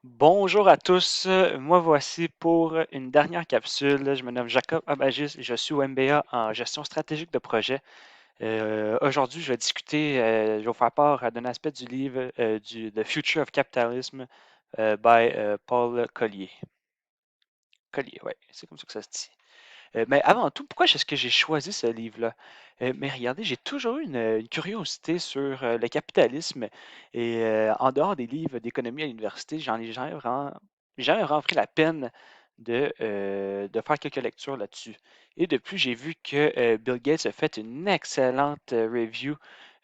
Bonjour à tous, moi voici pour une dernière capsule. Je me nomme Jacob Abagis et je suis au MBA en gestion stratégique de projet. Aujourd'hui, je vais discuter, je vais vous faire part d'un aspect du livre The Future of Capitalism by Paul Collier. Collier, ouais, c'est comme ça que ça se dit. Mais avant tout, pourquoi est-ce que j'ai choisi ce livre-là? Mais regardez, j'ai toujours eu une curiosité sur le capitalisme et en dehors des livres d'économie à l'université, j'en ai jamais vraiment pris la peine de faire quelques lectures là-dessus. Et depuis, j'ai vu que Bill Gates a fait une excellente review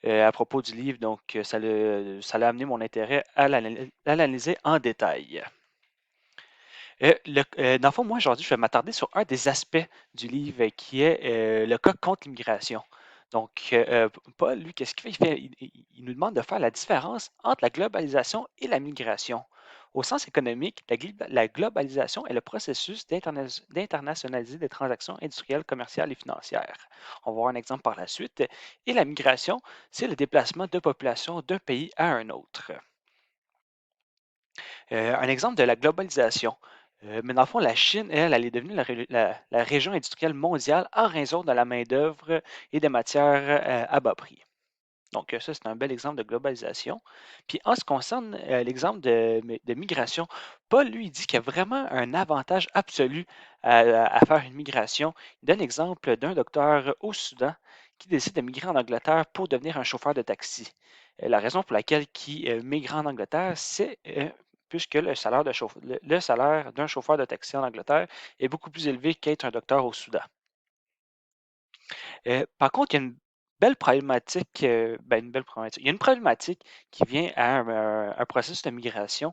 à propos du livre, donc ça l'a amené mon intérêt à l'analyser en détail. Dans le fond, moi, aujourd'hui, je vais m'attarder sur un des aspects du livre qui est le cas contre l'immigration. Donc, Paul, lui, qu'est-ce qu'il fait? Il nous demande de faire la différence entre la globalisation et la migration. Au sens économique, la globalisation est le processus d'internationaliser des transactions industrielles, commerciales et financières. On va voir un exemple par la suite. Et la migration, c'est le déplacement de population d'un pays à un autre. Un exemple de la globalisation. Mais dans le fond, la Chine, elle est devenue la région industrielle mondiale en raison de la main-d'œuvre et des matières à bas prix. Donc, ça, c'est un bel exemple de globalisation. Puis, en ce qui concerne l'exemple de migration, Paul, lui, il dit qu'il y a vraiment un avantage absolu à faire une migration. Il donne l'exemple d'un docteur au Soudan qui décide de migrer en Angleterre pour devenir un chauffeur de taxi. La raison pour laquelle il migre en Angleterre, c'est puisque le salaire d'un chauffeur de taxi en Angleterre est beaucoup plus élevé qu'être un docteur au Soudan. Par contre, il y a une belle problématique, ben, une belle problématique. Il y a une problématique qui vient à un processus de migration.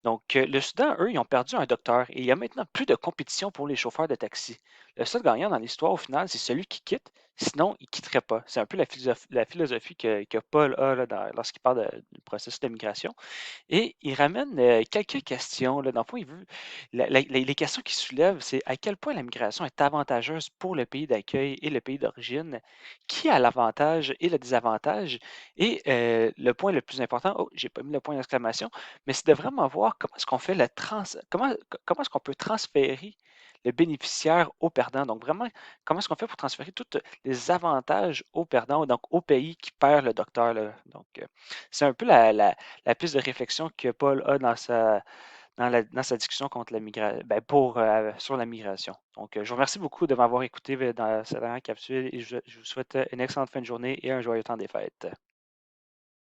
Donc, le Soudan, eux, ils ont perdu un docteur et il y a maintenant plus de compétition pour les chauffeurs de taxi. Le seul gagnant dans l'histoire, au final, c'est celui qui quitte, sinon, il ne quitterait pas. C'est un peu la philosophie que Paul a là, lorsqu'il parle du processus de migration. Et il ramène quelques questions. Là. Dans le fond, les questions qu'il soulève, c'est à quel point la migration est avantageuse pour le pays d'accueil et le pays d'origine, qui a l'avantage et le désavantage. Et le point le plus important, oh, j'ai pas mis le point d'exclamation, mais c'est de vraiment voir comment est-ce qu'on fait comment est-ce qu'on peut transférer le bénéficiaire au perdant. Donc, vraiment, comment est-ce qu'on fait pour transférer tous les avantages au perdant, donc au pays qui perd le docteur. Là. Donc, c'est un peu la piste de réflexion que Paul a dans sa discussion contre sur la migration. Donc, je vous remercie beaucoup de m'avoir écouté dans cette dernière capsule et je vous souhaite une excellente fin de journée et un joyeux temps des fêtes.